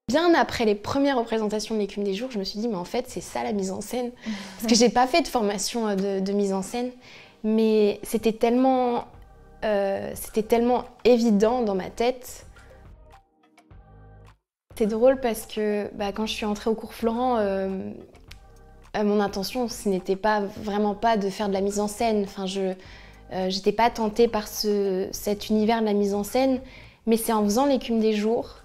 Bien après les premières représentations de l'Écume des jours, je me suis dit, mais en fait, c'est ça la mise en scène. Parce que j'ai pas fait de formation de mise en scène, mais c'était tellement évident dans ma tête. C'est drôle parce que quand je suis entrée au cours Florent, mon intention, ce n'était vraiment pas de faire de la mise en scène. Enfin, j'étais pas tentée par cet univers de la mise en scène, mais c'est en faisant l'Écume des jours,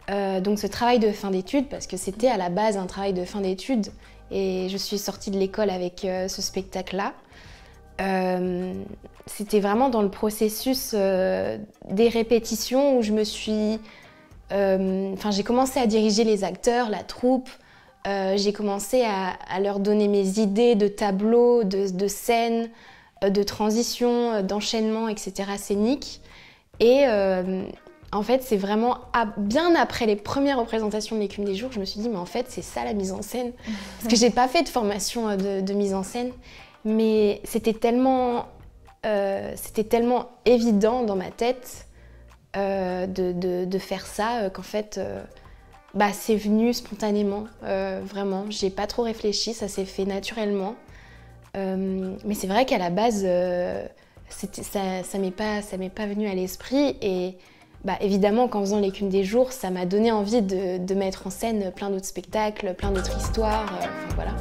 donc ce travail de fin d'études, parce que c'était à la base un travail de fin d'études, et je suis sortie de l'école avec ce spectacle-là. C'était vraiment dans le processus des répétitions où je me suis... j'ai commencé à diriger les acteurs, la troupe. J'ai commencé à leur donner mes idées de tableaux, de scènes, de transitions, d'enchaînements, etc. scéniques. Et en fait, c'est vraiment bien après les premières représentations de l'Écume des jours, je me suis dit, mais en fait, c'est ça la mise en scène. Parce que j'ai pas fait de formation de mise en scène, mais c'était tellement évident dans ma tête de faire ça qu'en fait, c'est venu spontanément, vraiment. J'ai pas trop réfléchi, ça s'est fait naturellement. Mais c'est vrai qu'à la base, ça m'est pas venu à l'esprit. Et évidemment qu'en faisant l'Écume des jours, ça m'a donné envie de mettre en scène plein d'autres spectacles, plein d'autres histoires. Voilà.